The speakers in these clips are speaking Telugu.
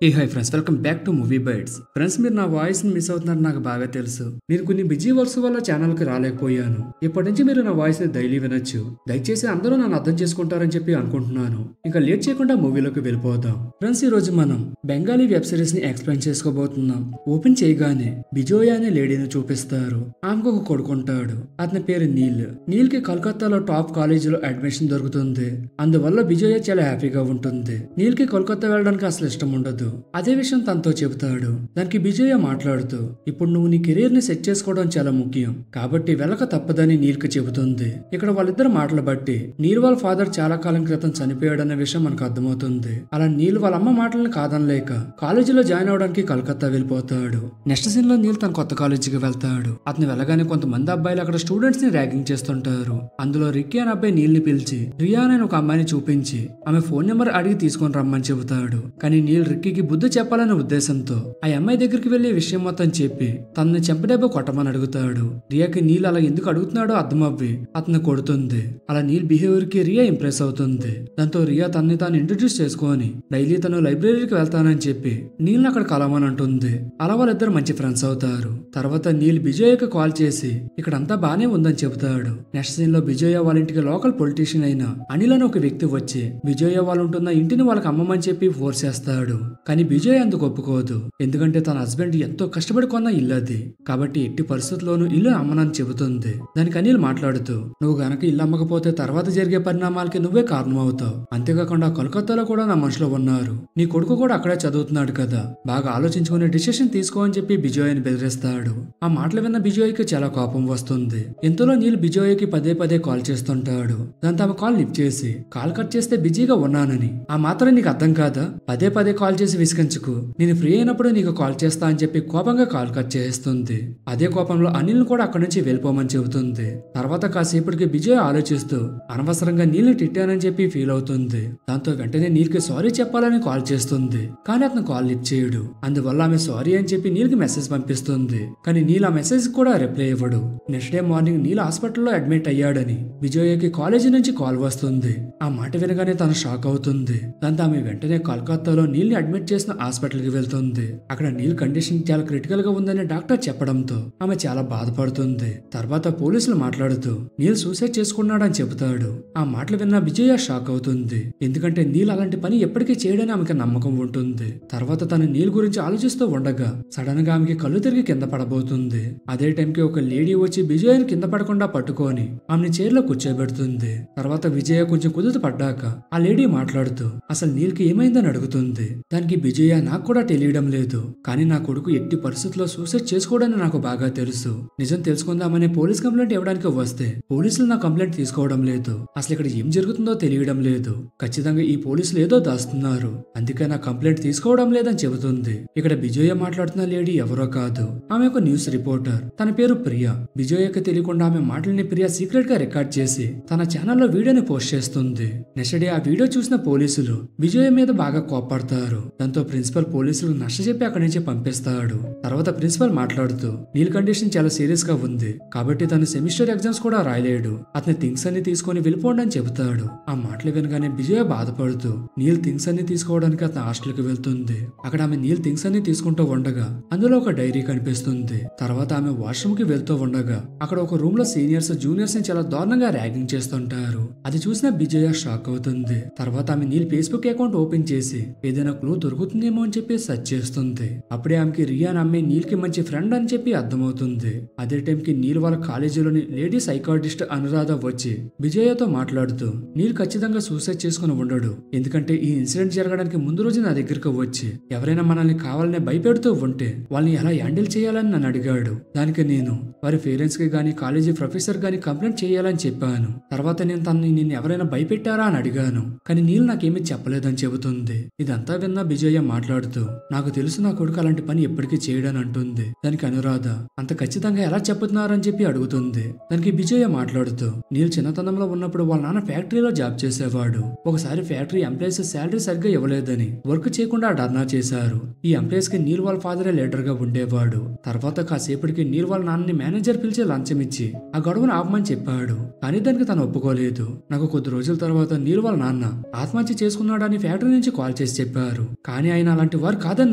Hi friends, welcome back to movie bytes. Friends, మీరు నా వాయిస్ ని మిస్ అవుతున్నారని నాకు బాగా తెలుసు. నేను కొన్ని బిజీ వర్క్స్ వల్ల ఛానల్ కి రాలేకపోయాను. ఇప్పటి నుంచి మీరు నా వాయిస్ ని డైలీ వినొచ్చు. దయచేసి అందరూ నన్ను అర్థం చేసుకుంటారని చెప్పి అనుకుంటున్నాను. ఇంకా లేట్ చేయకుండా మూవీలోకి వెళ్ళిపోదాం. ఫ్రెండ్స్, ఈ రోజు మనం బెంగాలీ వెబ్ సిరీస్ ని ఎక్స్ప్లెయిన్ చేసుకోబోతున్నాం. ఓపెన్ చేయగానే బిజోయ్ అనే లేడీని చూపిస్తారు. ఆమెకు ఒక కొడుకుంటాడు. అతని పేరు నీల్. నీల్ కి కలకత్తాలో టాప్ కాలేజీలో అడ్మిషన్ దొరుకుతుంది. అందువల్ల బిజోయ్ చాలా హ్యాపీగా ఉంటుంది. నీల్ కి కోల్కతా వెళ్ళడానికి అసలు ఇష్టం ఉండదు. అదే విషయం తనతో చెబుతాడు. దానికి విజయ మాట్లాడుతూ, ఇప్పుడు నువ్వు నీ కెరీర్ ని సెట్ చేసుకోవడం చాలా ముఖ్యం కాబట్టి వెళ్ళక తప్పదని నీల్ కి చెబుతుంది. ఇక్కడ వాళ్ళిద్దరు మాటలు బట్టి నీల్ వాళ్ళ ఫాదర్ చాలా కాలం క్రితం చనిపోయాడన్న విషయం మనకు అర్థమవుతుంది. అలా నీల్ వాళ్ళ అమ్మ మాటలను కాదనలేక కాలేజీలో జాయిన్ అవడానికి కలకత్తా వెళ్ళిపోతాడు. నెక్స్ట్ సీన్ లో నీల్ తన కొత్త కాలేజీకి వెళ్తాడు. అతను వెళ్ళగానే కొంతమంది అబ్బాయిలు అక్కడ స్టూడెంట్స్ ని ర్యాగింగ్ చేస్తుంటారు. అందులో రిక్కీ అనే అబ్బాయి నీల్ ని పిలిచి రియా అనే ఒక అమ్మాయిని చూపించి ఆమె ఫోన్ నెంబర్ అడిగి తీసుకొని రమ్మని చెబుతాడు. కానీ నీల్ రిక్కీకి బుద్ధి చెప్పాలనే ఉద్దేశంతో ఆ అమ్మాయి దగ్గరికి వెళ్లి విషయం మొత్తం చెప్పి తనని చెంపదెబ్బ కొట్టమని అడుగుతాడు. రియాకి నీల్ అలా ఎందుకు అడుగుతున్నాడో అర్థమవ్వి అతన్ని కొడుతుంది. అలా నీల్ బిహేవియర్ కి రియా ఇంప్రెస్ అవుతుంది. దాంతో రియా తనని తాను ఇంట్రడ్యూస్ చేసుకొని డైలీ తను లైబ్రరీకి వెళ్తానని చెప్పి నీల్ అక్కడ కలవని అంటుంది. అలా వాళ్ళిద్దరు మంచి ఫ్రెండ్స్ అవుతారు. తర్వాత నీల్ బిజోయ్కి కాల్ చేసి ఇక్కడంతా బానే ఉందని చెబుతాడు. నెక్స్ట్ సీన్ లో బిజోయ్ వాళ్ళ ఇంటికి లోకల్ పొలిటీషియన్ అయిన అనిల్ అని ఒక వ్యక్తి వచ్చి బిజోయ్ వాళ్ళు ఉంటున్న ఇంటిని వాళ్ళకి అమ్మమని చెప్పి ఫోర్స్ చేస్తాడు. కానీ బిజోయ్ అందుకు ఒప్పుకోదు. ఎందుకంటే తన హస్బెండ్ ఎంతో కష్టపడి కొన్న ఇల్లు అది. కాబట్టి ఎట్టి పరిస్థితుల్లోనూ ఇల్లు అమ్మనని చెబుతుంది. దానికి అనిల్ మాట్లాడుతూ, నువ్వు గనక ఇల్లు అమ్మకపోతే తర్వాత జరిగే పరిణామాలకి నువ్వే కారణం అవుతావు. అంతేకాకుండా కలకత్తాలో కూడా నా మనుషులు ఉన్నారు. నీ కొడుకు కూడా అక్కడే చదువుతున్నాడు కదా, బాగా ఆలోచించుకునే డిసిషన్ తీసుకో అని చెప్పి బిజోయ్ ని బెదిరిస్తాడు. ఆ మాటలు విన్న బిజోయ్ కి చాలా కోపం వస్తుంది. ఇంతలో నీల్ బిజోయ్ కి పదే పదే కాల్ చేస్తుంటాడు. దాంతో ఆమె కాల్ లిఫ్ట్ చేసి కాల్ కట్ చేస్తే బిజీగా ఉన్నానని, ఆ మాత్రం నీకు అర్థం కాదా, పదే పదే కాల్ చేసి విసిగించుకు, నేను ఫ్రీ అయినప్పుడు నీకు కాల్ చేస్తా అని చెప్పి కోపంగా కాల్ కట్ చేస్తుంది. అదే కోపంలో అనిల్ కూడా అక్కడి నుంచి వెళ్ళిపోమని చెబుతుంది. తర్వాత కాసేపటికి బిజయ్ ఆలోచిస్తూ అనవసరంగా నీల్ని తిట్టానని చెప్పి ఫీల్ అవుతుంది. దాంతో వెంటనే నీల్ కి సారీ చెప్పాలని కాల్ చేస్తుంది. కానీ అతను కాల్ లిఫ్ట్ చేయడు. అందువల్ల ఆమె సారీ అని చెప్పి నీల్ కి మెసేజ్ పంపిస్తుంది. కానీ నీల్ ఆ మెసేజ్ కూడా రిప్లై ఇవ్వడు. నెక్స్ట్ డే మార్నింగ్ నీల్ హాస్పిటల్లో అడ్మిట్ అయ్యాడని విజయ్కి కాలేజీ నుంచి కాల్ వస్తుంది. ఆ మాట వినగానే తను షాక్ అవుతుంది. దాంతో ఆమె వెంటనే కలకత్తాలో నీల్ ని అడ్మిట్ చేసిన హాస్పిటల్ కి వెళ్తుంది. అక్కడ నీల్ కండిషన్ చాలా క్రిటికల్ గా ఉందని డాక్టర్ చెప్పడంతో ఆమె చాలా బాధపడుతుంది. తర్వాత పోలీసులు మాట్లాడుతూ నీల్ సూసైడ్ చేసుకున్నాడని చెబుతాడు. ఆ మాటలు విన్న విజయ షాక్ అవుతుంది. ఎందుకంటే నీల్ అలాంటి పని ఎప్పటికీ చేయడని ఆమెకి నమ్మకం ఉంటుంది. తర్వాత తను నీల్ గురించి ఆలోచిస్తూ ఉండగా సడన్ గా ఆమెకి కళ్ళు తిరిగి కింద పడబోతుంది. అదే టైంకి ఒక లేడీ వచ్చి విజయని కింద పడకుండా పట్టుకొని ఆమెని చైర్లో కూర్చోబెడుతుంది. తర్వాత విజయ కొంచెం కుదుట పడ్డాక ఆ లేడీ మాట్లాడుతూ అసలు నీల్ కి ఏమైందని అడుగుతుంది. దానికి విజయ నాకు కూడా తెలియడం లేదు, కానీ నా కొడుకు ఎట్టి పరిస్థితుల్లో సూసైడ్ చేసుకోవడానికి నాకు బాగా తెలుసు. నిజం తెలుసుకుందామనే పోలీస్ కంప్లైంట్ ఇవ్వడానికి వస్తే పోలీసులు నా కంప్లైంట్ తీసుకోవడం లేదు. అసలు ఇక్కడ ఏం జరుగుతుందో తెలియడం లేదు. ఖచ్చితంగా ఈ పోలీసులు ఏదో దాస్తున్నారు, అందుకే నా కంప్లైంట్ తీసుకోవడం లేదని చెబుతుంది. ఇక్కడ విజయ మాట్లాడుతున్న లేడీ ఎవరో కాదు, ఆమె ఒక న్యూస్ రిపోర్టర్. తన పేరు ప్రియా. విజయకి తెలియకుండా ఆమె మాటల్ని ప్రియా సీక్రెట్ గా రికార్డ్ చేసి తన ఛానల్లో వీడియోని పోస్ట్ చేస్తుంది. నెక్స్ట్ డే ఆ వీడియో చూసిన పోలీసులు విజయ మీద బాగా కోపడతారు. దాంతో ప్రిన్సిపల్ పోలీసులు నచ్చజెప్పి అక్కడి నుంచి పంపిస్తాడు. తర్వాత ప్రిన్సిపల్ మాట్లాడుతూ నీల్ కండిషన్ చాలా సీరియస్ గా ఉంది కాబట్టి తను సెమిస్టర్ ఎగ్జామ్స్ కూడా రాయలేడు, అతని థింగ్స్ అన్ని తీసుకొని వెళ్ళిపోండి అని చెబుతాడు. ఆ మాటలు వినగానే విజయ బాధపడుతూ నీల్ థింగ్స్ అన్ని తీసుకోవడానికి అతని హాస్టల్ కి వెళ్తుంది. అక్కడ ఆమె నీల్ థింగ్స్ అన్ని తీసుకుంటూ ఉండగా అందులో ఒక డైరీ కనిపిస్తుంది. తర్వాత ఆమె వాష్రూమ్ కి వెళ్తూ ఉండగా అక్కడ ఒక రూమ్ లో సీనియర్స్ జూనియర్స్ ని చాలా దారుణంగా ర్యాగింగ్ చేస్తుంటారు. అది చూసిన విజయ షాక్ అవుతుంది. తర్వాత ఆమె నీల్ ఫేస్బుక్ అకౌంట్ ఓపెన్ చేసి ఏదైనా క్లూ దొరుకుతుందేమో అని చెప్పి సెర్చ్ చేస్తుంది. అప్పుడే ఆమెకి రియా అమ్మాయి నీల్ కి మంచి ఫ్రెండ్ అని చెప్పి అర్థమవుతుంది. అదే టైం కి నీల్ వాళ్ళ కాలేజీలోని లేడీ సైకాటిస్ట్ అనురాధ వచ్చి విజయతో మాట్లాడుతూ నీల్ ఖచ్చితంగా సూసైడ్ చేసుకుని ఉండడు, ఎందుకంటే ఈ ఇన్సిడెంట్ జరగడానికి ముందు రోజు నా దగ్గరకు వచ్చి ఎవరైనా మనల్ని కావాలనే భయపెడుతూ ఉంటే వాళ్ళని ఎలా హ్యాండిల్ చేయాలని నన్ను అడిగాడు. దానికి నేను వారి పేరెంట్స్ కి గానీ కాలేజీ ప్రొఫెసర్ గానీ కంప్లైంట్ చేయాలని చెప్పాను. తర్వాత నేను తనని నిన్ను ఎవరైనా భయపెట్టారా అని అడిగాను, కానీ నీల్ నాకేమీ చెప్పలేదని చెబుతుంది. ఇదంతా విన్న విజయ మాట్లాడుతూ నాకు తెలుసు నా కొడుకు అలాంటి పని ఎప్పటికీ చేయడని అంటుంది. దానికి అనురాధ అంత ఖచ్చితంగా ఎలా చెప్తున్నారని చెప్పి అడుగుతుంది. దానికి విజయ మాట్లాడుతూ నీల్ చిన్నతనంలో ఉన్నప్పుడు వాళ్ళ నాన్న ఫ్యాక్టరీలో జాబ్ చేసేవాడు. ఒకసారి ఫ్యాక్టరీ ఎంప్లాయీస్ శాలరీ సరిగ్గా ఇవ్వలేదని వర్క్ చేయకుండా ధర్నా చేశారు. ఈ ఎంప్లాయీస్ కి నీల్ వాళ్ళ ఫాదరే లీడర్ గా ఉండేవాడు. తర్వాత కాసేపటికి నీల్ వాళ్ళ నాన్నని మేనేజర్ పిలిచి లంచం ఇచ్చి ఆ గొడవను ఆపమని చెప్పాడు. కానీ దానికి తను ఒప్పుకోలేదు. నాకు కొద్ది రోజుల తర్వాత నీల్ వాళ్ళ నాన్న ఆత్మహత్య చేసుకున్నాడని ఫ్యాక్టరీ నుంచి కాల్ చేసి చెప్పారు. కానీ ఆయన అలాంటి వారు కాదని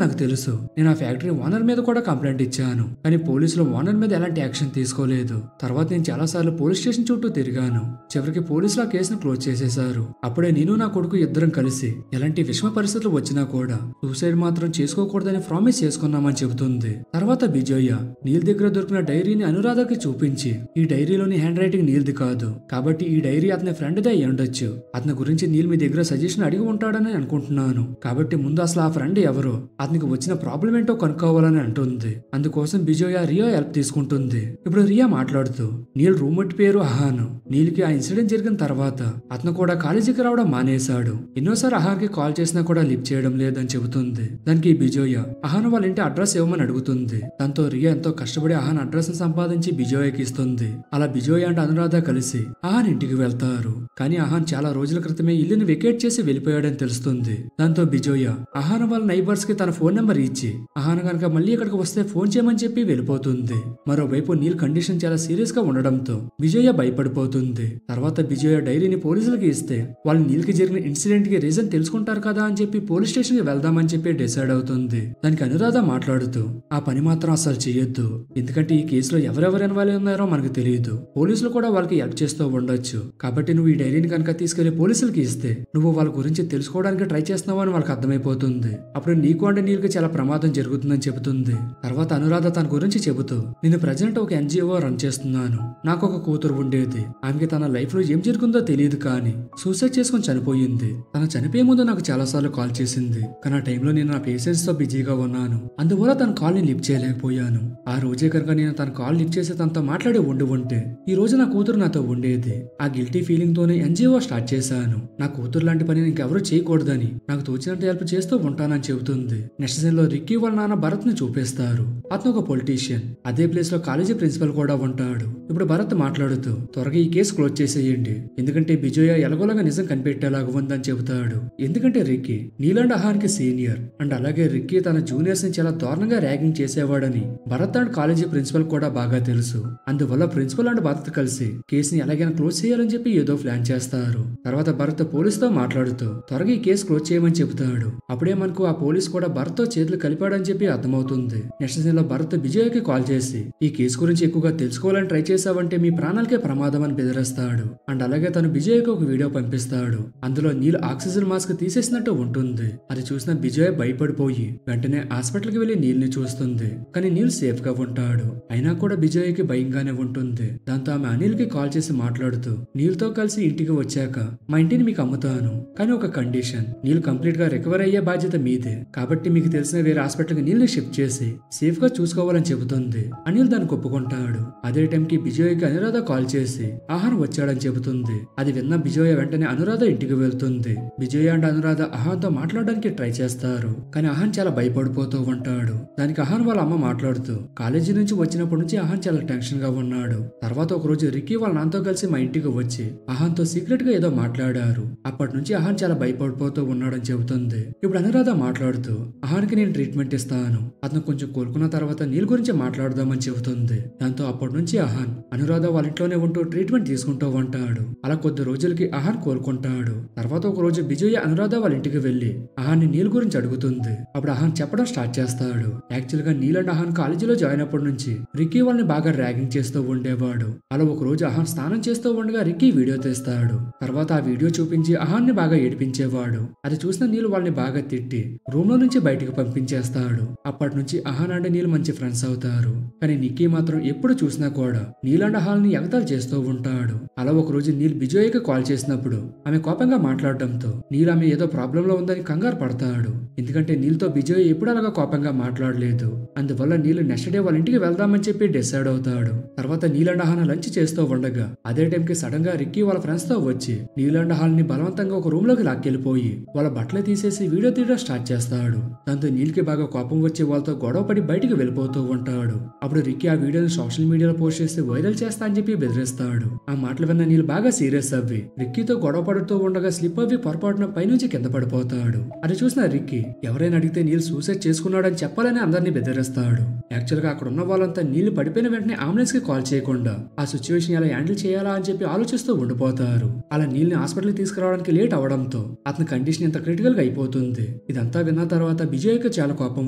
నాకు తెలుసు. నేను ఆ ఫ్యాక్టరీ ఓనర్ మీద కూడా కంప్లైంట్ ఇచ్చాను, కానీ పోలీసులు ఓనర్ మీద ఎలాంటి యాక్షన్ తీసుకోలేదు. తర్వాత నేను చాలా సార్లు పోలీస్ స్టేషన్ చుట్టూ తిరిగాను. చివరికి పోలీసులు ఆ కేసును క్లోజ్ చేసేశారు. అప్పుడే నేను నా కొడుకు ఇద్దరం కలిసి ఎలాంటి విషమ పరిస్థితులు వచ్చినా కూడా సూసైడ్ మాత్రం చేసుకోకూడదని ప్రామిస్ చేసుకున్నామని చెబుతుంది. తర్వాత బిజోయ నీల్ దగ్గర దొరికిన డైరీని అనురాధకి చూపించి, ఈ డైరీలోని హ్యాండ్ రైటింగ్ నీల్ది కాదు, కాబట్టి ఈ డైరీ అతని ఫ్రెండ్దే అయి ఉండొచ్చు. అతని గురించి నీల్ మీ దగ్గర సజెషన్ అడిగి ఉంటాడని అనుకుంటున్నాను. కాబట్టి ముందు అసలు ఆ ఫ్రెండ్ ఎవరో, అతనికి వచ్చిన ప్రాబ్లం ఏంటో కనుక్కోవాలని అంటుంది. అందుకోసం బిజోయ రియా హెల్ప్ తీసుకుంటుంది. ఇప్పుడు రియా మాట్లాడుతూ, నీల్ రూమ్మేట్ పేరు అహాన్. నీల్కి ఆ ఇన్సిడెంట్ జరిగిన తర్వాత అతను కూడా కాలేజీకి రావడం మానేశాడు. ఎన్నోసారి అహాన్కి కాల్ చేసినా కూడా లిఫ్ట్ చేయడం లేదని చెబుతుంది. దానికి బిజోయ అహాన్ వాళ్ళ ఇంటి అడ్రస్ ఇవ్వమని అడుగుతుంది. దాంతో రియా ఎంతో కష్టపడి అహాన్ అడ్రస్ ని సంపాదించి బిజోయకి ఇస్తుంది. అలా బిజోయ అండ్ అనురాధ కలిసి అహాన్ ఇంటికి వెళ్తారు. కానీ అహాన్ చాలా రోజుల క్రితమే ఇల్లుని వెకేట్ చేసి వెళ్ళిపోయాడని తెలుస్తుంది. దాంతో బిజోయ అహాన్ వాళ్ళ నైబర్స్ కి తన ఫోన్ నెంబర్ ఇచ్చి అహాన్ కనుక మళ్ళీ ఇక్కడికి వస్తే ఫోన్ చేయమని చెప్పి వెళ్ళిపోతుంది. మరోవైపు నీల్ కండిషన్ చాలా సీరియస్ గా ఉండడంతో బిజోయ భయపడిపోతుంది. తర్వాత బిజోయ డైరీని పోలీసులకి ఇస్తే వాళ్ళు నీల్ కి జరిగిన ఇన్సిడెంట్ కి రీజన్ తెలుసుకుంటారు కదా అని చెప్పి పోలీస్ స్టేషన్ కి వెళ్దామని చెప్పి డిసైడ్ అవుతుంది. దానికి అనురాధ మాట్లాడుతూ, ఆ పని మాత్రం అసలు చేయొద్దు, ఎందుకంటే ఈ కేసులో ఎవరెవరు ఇన్వాల్వ్ ఉన్నారో మనకు తెలియదు. పోలీసులు కూడా వాళ్ళకి హెల్ప్ చేస్తూ ఉండొచ్చు. కాబట్టి నువ్వు ఈ డైరీని కనుక తీసుకెళ్లి పోలీసులకి ఇస్తే నువ్వు వాళ్ళ గురించి తెలుసుకోవడానికి ట్రై చేస్తున్నావు అని వాళ్ళకి అర్థమైపోతుంది. అప్పుడు నీకు అంటే నీళ్ళకి చాలా ప్రమాదం జరుగుతుందని చెబుతుంది. తర్వాత అనురాధ తన గురించి చెబుతూ, నేను ప్రజెంట్ ఒక ఎన్జిఓ రన్ చేస్తున్నాను. నాకు ఒక కూతురు ఉండేది. ఆమెకి తన లైఫ్ లో ఏం జరుగుతుందో తెలియదు, కానీ సూసైడ్ చేసుకుని చనిపోయింది. తన చనిపోయే ముందు నాకు చాలా సార్లు కాల్ చేసింది, కానీ ఆ టైంలో నేను నా పేషెంట్స్ తో బిజీగా ఉన్నాను. అందువల్ల తన కాల్ ని లిఫ్ట్ చేయలేకపోయాను. ఆ రోజే కనుక నేను తన కాల్ లిఫ్ట్ చేసి తనతో మాట్లాడి ఉంటే ఈ రోజు నా కూతురు నాతో ఉండేది. ఆ గిల్టీ ఫీలింగ్ తోనే ఎన్జిఓ స్టార్ట్ చేశాను. నా కూతురు లాంటి పని ఇంకెవరూ చేయకూడదని నాకు తోచినంత హెల్ప్ చేస్తూ ఉంటానని చెబుతుంది. నెక్స్ట్ సీన్ లో రిక్కీ వాళ్ళ నాన్న భరత్ ని చూపిస్తారు. అతను ఒక పొలిటీషియన్. అదే ప్లేస్ లో కాలేజీ ప్రిన్సిపల్ కూడా ఉంటాడు. ఇప్పుడు భరత్ మాట్లాడుతూ, త్వరగా ఈ కేసు క్లోజ్ చేసేయండి, ఎందుకంటే బిజోయ ఎలాగోలాగా నిజం కనిపెట్టేలాగా ఉందని చెబుతాడు. ఎందుకంటే రిక్కీ నీలాండ్ అహాన్ కి సీనియర్, అండ్ అలాగే రిక్కీ తన జూనియర్స్ ని చాలా దారుణంగా ర్యాగింగ్ చేసేవాడని భరత్ అండ్ కాలేజీ ప్రిన్సిపల్ కూడా బాగా తెలుసు. అందువల్ల ప్రిన్సిపల్ అండ్ భరత్ కలిసి కేసుని ఎలాగైనా క్లోజ్ చేయాలని చెప్పి ఏదో ప్లాన్ చేస్తారు. తర్వాత భరత్ పోలీస్ తో మాట్లాడుతూ త్వరగా ఈ కేసు క్లోజ్ చేయమని చెబుతాడు. అప్పుడే మనకు ఆ పోలీస్ కూడా భరత్ తో చేతులు కలిపాడని చెప్పి అర్థమవుతుంది. నెక్స్ట్ సీన్ లో భరత్ విజయ్కి కాల్ చేసి, ఈ కేసు గురించి ఎక్కువగా తెలుసుకోవాలని ట్రై చేసావంటే మీ ప్రాణాలకే ప్రమాదం అని బెదిరిస్తాడు. అండ్ అలాగే తను విజయ్కి ఒక వీడియో పంపిస్తాడు. అందులో నీల్ ఆక్సిజన్ మాస్క్ తీసేసినట్టు ఉంటుంది. అది చూసిన విజయ్ భయపడిపోయి వెంటనే హాస్పిటల్ కి వెళ్లి నీల్ ని చూస్తుంది. కానీ నీల్ సేఫ్ గా ఉంటాడు. అయినా కూడా విజయ్కి భయంగానే ఉంటుంది. దాంతో ఆమె అనిల్ కి కాల్ చేసి మాట్లాడుతూ, నీల్ తో కలిసి ఇంటికి వచ్చాక మా ఇంటిని మీకు అమ్ముతాను, కానీ ఒక కండిషన్, నీల్ కంప్లీట్ గా రికవర్ అయ్యే బాధ్యత మీదే. కాబట్టి మీకు తెలిసిన వేరే హాస్పిటల్ కి నీల్ ని షిఫ్ట్ చేసి సేఫ్ గా చూసుకోవాలని చెబుతుంది. అనిల్ దానికి ఒప్పుకుంటాడు. అదే టైం కి బిజోయ్కి అనురాధ కాల్ చేసి అహాన్ వచ్చాడని చెబుతుంది. అది విన్న బిజోయ్ వెంటనే అనురాధ ఇంటికి వెళ్తుంది. బిజోయ్ అండ్ అనురాధ అహాన్ తో మాట్లాడడానికి ట్రై చేస్తారు, కానీ అహాన్ చాలా భయపడిపోతూ ఉంటాడు. దానికి అహాన్ వాళ్ళ అమ్మ మాట్లాడుతూ, కాలేజీ నుంచి వచ్చినప్పటి నుంచి అహాన్ చాలా టెన్షన్ గా ఉన్నాడు. తర్వాత ఒక రోజు రిక్కీ వాళ్ళ నాన్నతో కలిసి మా ఇంటికి వచ్చి అహాన్ తో సీక్రెట్ గా ఏదో మాట్లాడారు. అప్పటి నుంచి అహాన్ చాలా భయపడిపోతూ ఉన్నాడని చెబుతుంది. ఇప్పుడు అనురాధ మాట్లాడుతూ, అహాన్ కి నేను ట్రీట్మెంట్ ఇస్తాను, అతను కొంచెం కోలుకున్న తర్వాత నీల్ గురించి మాట్లాడదామని చెబుతుంది. దాంతో అప్పటి నుంచి అహాన్ అనురాధ వాళ్ళ ఇంట్లోనే ఉంటూ ట్రీట్మెంట్ తీసుకుంటూ ఉంటాడు. అలా కొద్ది రోజులకి అహాన్ కోలుకుంటాడు. తర్వాత ఒక రోజు బిజోయ్ అనురాధ వాళ్ళ ఇంటికి వెళ్లి అహాన్ ని నీల్ గురించి అడుగుతుంది. అప్పుడు అహాన్ చెప్పడం స్టార్ట్ చేస్తాడు. యాక్చువల్ గా నీల్ అండ్ అహాన్ కాలేజీలో జాయిన్ అప్పటి నుంచి రిక్కీ వాళ్ళని బాగా ర్యాగింగ్ చేస్తూ ఉండేవాడు. అలా ఒక రోజు అహాన్ స్నానం చేస్తూ ఉండగా రిక్కీ వీడియో తీస్తాడు. తర్వాత ఆ వీడియో చూపించి అహాన్ ని బాగా ఏడిపించేవాడు. అది చూసిన నీల్ వాళ్ళని బాగా తిట్టి రూమ్ లో నుంచి బయటకు పంపించేస్తాడు. అప్పటి నుంచి అహాన్ అండ్ నీల్ మంచి ఫ్రెండ్స్ అవుతారు. కానీ నిక్కీ మాత్రం ఎప్పుడు చూసినా కూడా నీల్ అండ్ అహాన్ ని ఎగతాలు చేస్తూ ఉంటాడు. అలా ఒక రోజు నీల్ బిజోయ్కి కాల్ చేసినప్పుడు ఆమె కోపంగా మాట్లాడడంతో నీల్ ఆమె ఏదో ప్రాబ్లం లో ఉందని కంగారు పడతాడు. ఎందుకంటే నీల్ తో బిజోయ్ ఎప్పుడు అలాగా కోపంగా మాట్లాడలేదు. అందువల్ల నీల్ నెక్స్ట్ డే వాళ్ళ ఇంటికి వెళ్దామని చెప్పి డిసైడ్ అవుతాడు. తర్వాత నీల్ అండ్ అహాన్ లంచ్ చేస్తూ ఉండగా అదే టైం కి సడన్ గా రిక్కీ వాళ్ళ ఫ్రెండ్స్ తో వచ్చి నీల్ అండ్ అహాన్ ని బలవంతంగా ఒక రూమ్ లోకి లాక్కెళ్ళిపోయి వాళ్ళ బట్టలు తీసేసి వీడియో తీయడం స్టార్ట్ చేస్తాడు. దాంతో నీల్కి బాగా కోపం వచ్చి వాళ్ళతో గొడవ పడి బయటికి వెళ్ళిపోతూ ఉంటాడు. అప్పుడు రిక్కీ ఆ వీడియోని సోషల్ మీడియాలో పోస్ట్ చేసి వైరల్ చేస్తా అని చెప్పి బెదిరిస్తాడు. ఆ మాటలు విన్న నీల్ బాగా సీరియస్ అవ్వి రిక్కీతో గొడవ పడుతూ ఉండగా స్లిప్ అవ్వి పొరపాటున పైనుంచి కింద పడిపోతాడు. అది చూసిన రిక్కీ ఎవరైనా అడిగితే నీల్ సూసైడ్ చేసుకున్నాడని చెప్పాలని అందరినీ బెదిరిస్తాడు. యాక్చువల్ గా అక్కడ ఉన్న వాళ్ళంతా నీళ్లు పడిపోయిన వెంటనే అంబులెన్స్ కి కాల్ చేయకుండా ఆ సిచ్యువేషన్ ఎలా హ్యాండిల్ చేయాలా అని చెప్పి ఆలోచిస్తూ ఉండిపోతారు. అలా నీల్ని హాస్పిటల్ తీసుకురావడానికి లేట్ అవడంతో అతని కండిషన్ ఇంత క్రిటికల్ గా అయిపోతుంది. ఇదంతా విన్న తర్వాత విజయ్కి చాలా కోపం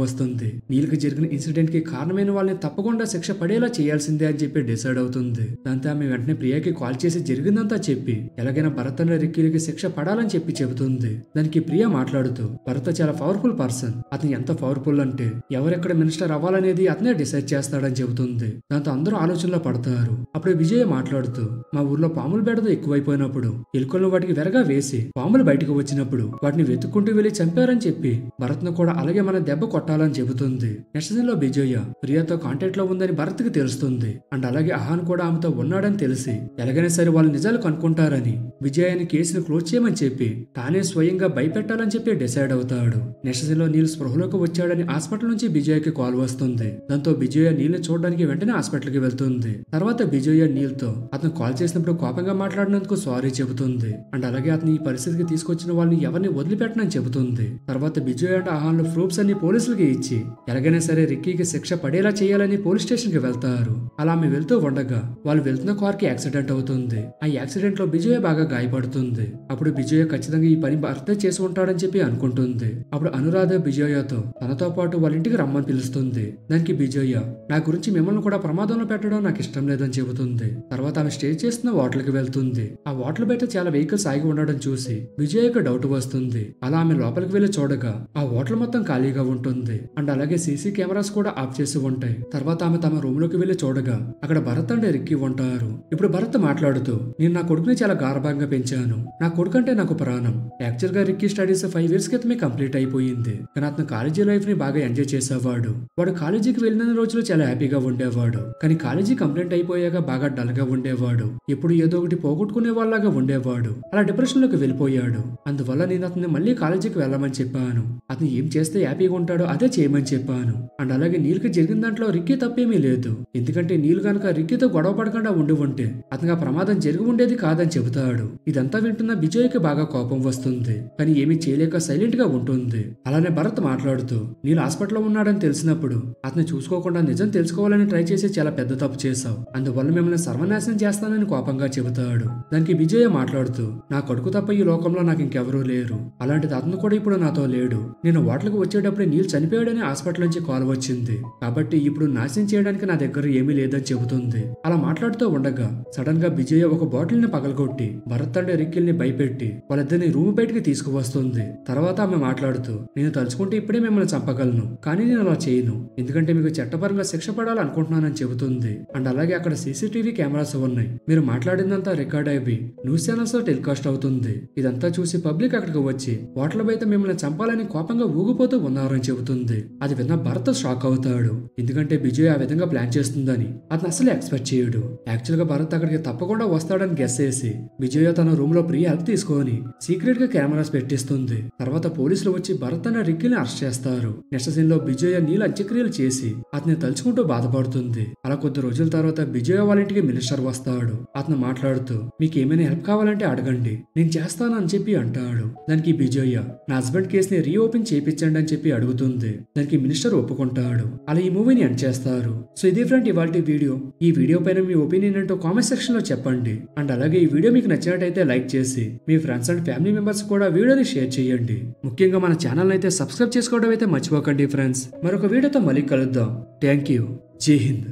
వస్తుంది. నీల్కి జరిగిన ఇన్సిడెంట్ కి కారణమైన వాళ్ళని తప్పకుండా శిక్ష పడేలా చేయాల్సిందే అని చెప్పి డిసైడ్ అవుతుంది. దాంతో ఆమె వెంటనే ప్రియాకి కాల్ చేసి జరిగిందంతా చెప్పి ఎలాగైనా భరత్ అనే రిక్కీలకి శిక్ష పడాలని చెప్పి చెబుతుంది. దానికి ప్రియా మాట్లాడుతూ భరత్ చాలా పవర్ఫుల్ పర్సన్, అతను ఎంత పవర్ఫుల్ అంటే ఎవరెక్కడ మినిస్టర్ అవ్వాలనేది అతనే డిసైడ్ చేస్తాడని చెబుతుంది. దాంతో అందరూ ఆలోచనలో పడతారు. అప్పుడు విజయ్ మాట్లాడుతూ మా ఊర్లో పాముల బెడద ఎక్కువైపోయినప్పుడు ఎలుకలను వాటికి వెరగా వేసి పాములు బయటకు వచ్చినప్పుడు వాటిని వెతుక్కుంటూ వెళ్లి చంపారని చెప్పి భరత్ ను కూడా అలాగే మన దెబ్బ కొట్టాలని చెబుతుంది. నెక్స్ట్ సీన్ లో విజయ ప్రియాతో కాంటాక్ట్ లో ఉందని భరత్ కి తెలుస్తుంది. అండ్ అలాగే అహాన్ కూడా ఆమెతో ఉన్నాడని తెలిసి ఎలాగైనా సరే వాళ్ళు నిజాలు కనుక్కుంటారని విజయాని కేసును క్లోజ్ చేయమని చెప్పి తానే స్వయంగా భయపెట్టాలని చెప్పి డిసైడ్ అవుతాడు. నెక్స్ట్ సీన్ లో నీల్ స్పృహలోకి వచ్చాడని హాస్పిటల్ నుంచి విజయకి కాల్ వస్తుంది. దాంతో విజయ నీల్ చూడడానికి వెంటనే హాస్పిటల్ కి వెళ్తుంది. తర్వాత విజయ నీల్ తో అతను కాల్ చేసినప్పుడు కోపంగా మాట్లాడినందుకు సారీ చెబుతుంది. అండ్ అలాగే అతని ఈ పరిస్థితికి తీసుకొచ్చిన వాళ్ళని ఎవరిని వదిలిపెట్టనని చెబుతుంది. తర్వాత విజయ్ అండ్ ఆహాన్ ప్రూఫ్స్ అన్ని పోలీసులకి ఇచ్చి ఎలాగైనా సరే రిక్కీకి శిక్ష పడేలా చేయాలని పోలీస్ స్టేషన్ కి వెళ్తారు. అలా ఆమె వెళ్తూ ఉండగా వాళ్ళు వెళ్తున్న కార్ కి యాక్సిడెంట్ అవుతుంది. ఆ యాక్సిడెంట్ లో విజయ బాగా గాయపడుతుంది. అప్పుడు విజయ ఖచ్చితంగా ఈ పని భర్త చేసి ఉంటాడని చెప్పి అనుకుంటుంది. అప్పుడు అనురాధ విజయతో తనతో పాటు వాళ్ళ ఇంటికి రమ్మని పిలుస్తుంది. దానికి విజయ నా గురించి మిమ్మల్ని కూడా ప్రమాదంలో పెట్టడం నాకు ఇష్టం లేదని చెబుతుంది. తర్వాత ఆమె స్టే చేస్తున్న హోటల్కి వెళ్తుంది. ఆ హోటల్ బయట చాలా వెహికల్స్ ఆగి ఉండడం చూసి విజయకు డౌట్ వస్తుంది. అలా ఆమె లోపలికి వెళ్లి చూడగా ఆ హోటల్ మొత్తం ఖాళీగా ఉంటుంది. అండ్ అలాగే సీసీ కెమెరాస్ కూడా ఆఫ్ చేసి ఉంటాయి. తర్వాత ఆమె తమ రూమ్ లోకి వెళ్లి చూడగా అక్కడ భరత్ అండ్ రిక్కీ ఉంటారు. ఇప్పుడు భరత్ మాట్లాడుతూ నేను నా కొడుకుని చాలా గారభంగా పెంచాను. నా కొడుకు అంటే నాకు ప్రాణం. యాక్చువల్ గా రిక్కీ స్టడీస్ 5 years క్రితమే కంప్లీట్ అయిపోయింది. కానీ అతను కాలేజీ లైఫ్ ని బాగా ఎంజాయ్ చేసేవాడు. వాడు కాలేజీకి వెళ్ళిన రోజులు చాలా హ్యాపీగా ఉండేవాడు. కానీ కాలేజీ కంప్లీట్ అయిపోయాక బాగా డల్ గా ఉండేవాడు. ఎప్పుడు ఏదో ఒకటి పోగొట్టుకునే వాళ్ళగా ఉండేవాడు. అలా డిప్రెషన్ లోకి వెళ్ళిపోయాడు. అందువల్ల నేను అతన్ని మళ్ళీ కాలేజీకి వెళ్ళమని చెప్పాను. అతను ఏం చేస్తే హ్యాపీగా ఉంటాడో అదే చేయమని చెప్పాను. అండ్ అలాగే నీల్కి జరిగిన దాంట్లో రిక్కీ తప్పేమీ లేదు. ఎందుకంటే నీల్ గనక రిక్కీతో గొడవ పడకుండా ఉండి ఉంటే అతనికి ఆ ప్రమాదం జరిగి ఉండేది కాదని చెబుతాడు. ఇదంతా వింటున్న విజయ్కి బాగా కోపం వస్తుంది. కానీ ఏమీ చేయలేక సైలెంట్ గా ఉంటుంది. అలానే భరత్ మాట్లాడుతూ నీల్ హాస్పిటల్లో ఉన్నాడని తెలిసినప్పుడు అతను చూసుకోకుండా నిజం తెలుసుకోవాలని ట్రై చేసి చాలా పెద్ద తప్పు చేశావు. అందువల్ల మిమ్మల్ని సర్వనాశనం చేస్తానని కోపంగా చెబుతాడు. దానికి విజయ మాట్లాడుతూ నా కొడుకు తప్ప ఈ లోకంలో నాకు ఇంకెవరూ లేరు. అలాంటిది అతను కూడా ఇప్పుడు నాతో లేడు. నేను హోటల్కి వచ్చేటప్పుడు నీల్ చనిపోయాడని హాస్పిటల్ నుంచి కాల్ వచ్చింది. కాబట్టి ఇప్పుడు నాశనం చేయడానికి నా దగ్గర ఏమీ లేదని చెబుతుంది. అలా మాట్లాడుతూ ఉండగా సడన్ గా విజయ ఒక బాటిల్ ని పగలగొట్టి భరత్ అండ్ రిక్కీల్ని భయపెట్టి వాళ్ళిద్దరిని రూమ్ బయటికి తీసుకువస్తుంది. తర్వాత ఆమె మాట్లాడుతూ నేను తలుచుకుంటే ఇప్పుడే మిమ్మల్ని చంపగలను, కానీ నేను అలా చేయను. ఎందుకంటే మీకు చట్టపరంగా శిక్ష పడాలనుకుంటున్నానని చెబుతుంది. అండ్ అలాగే అక్కడ సీసీటీవీ కెమెరాస్ ఉన్నాయి. మీరు మాట్లాడిందంతా రికార్డ్ అయ్యి న్యూస్ ఛానల్స్ లో టెలికాస్ట్ అవుతుంది. ఇదంతా చూసి పబ్లిక్ అక్కడికి వచ్చి హోటల్ బయట మిమ్మల్ని చంపాలని కోపంగా ఊగిపోతూ ఉన్నారని చెబుతుంది. అది విన్న భరత్ షాక్ అవుతాడు. ఎందుకంటే విజయ్ ఆ విధంగా ప్లాన్ చేస్తుందని అతను అసలు ఎక్స్పెక్ట్ చేయడు. యాక్చువల్ గా భరత్ అక్కడికి తప్పకుండా వస్తాడని గెస్ చేసి విజయ తన రూమ్ లో ప్రియ హెల్ప్ తీసుకొని సీక్రెట్ గా కెమెరాస్ పెట్టిస్తుంది. తర్వాత పోలీసులు వచ్చి భరత్ అన్న రిక్కీని అరెస్ట్ చేస్తారు. నెక్స్ట్ సీన్ లో విజయ నీల్ అంత్యక్రియలు చేసి అతన్ని తలుచుకుంటూ బాధపడుతుంది. అలా కొద్ది రోజుల తర్వాత విజయ వాళ్ళ ఇంటికి మినిస్టర్ వస్తాడు. అతను మాట్లాడుతూ మీకు ఏమైనా హెల్ప్ కావాలంటే అడగండి, నేను చేస్తాను అని చెప్పి అంటాడు. దానికి విజయ నా హస్బెండ్ కేసుని రీఓపెన్ చేయించండి అని చెప్పి అడుగుతుంది. దానికి మినిస్టర్ ఒప్పుకుంటాడు. అలా ఈ మూవీని ఎండ్ చేస్తారు. సో ఇది ఫ్రెండ్ ఇవాల్టి వీడియో. ఈ వీడియో పైన మీ ఒపీనియన్ ఏంటో కామెంట్ సెక్షన్ లో చెప్పండి. అండ్ అలాగే ఈ వీడియో మీకు నచ్చినట్టయితే లైక్ చేసి మీ ఫ్రెండ్స్ అండ్ ఫ్యామిలీ మెంబర్స్ కూడా వీడియోని షేర్ చేయండి. ముఖ్యంగా మన ఛానల్ అయితే సబ్స్క్రైబ్ చేసుకోవడం అయితే మర్చిపోకండి ఫ్రెండ్స్. మరొక వీడియోతో మళ్ళీ కలుద్దాం. Thank you. జై హింద్.